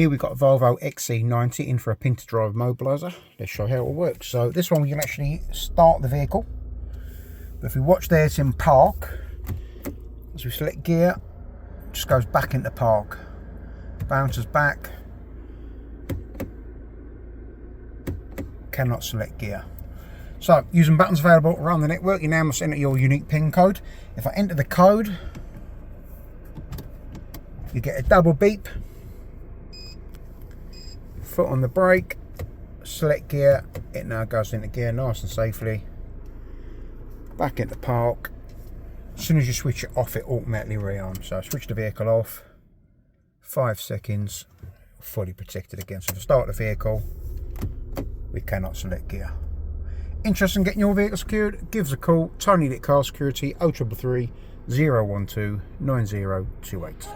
Here we've got a Volvo XC90 in for a pin to drive immobiliser. Let's show you how it all works. So this one we can actually start the vehicle. But if we watch there, it's in park. As we select gear, it just goes back into park. Bounces back. Cannot select gear. So using buttons available around the network, you now must enter your unique PIN code. If I enter the code, you get a double beep. Foot on the brake, select gear, it now goes into gear nice and safely. Back into park. As soon as you switch it off, it automatically rearms. So switch the vehicle off, 5 seconds, fully protected again. So to start the vehicle, we cannot select gear. Interested in getting your vehicle secured? Give us a call, Tony Lit Car Security, 0333 012 9028.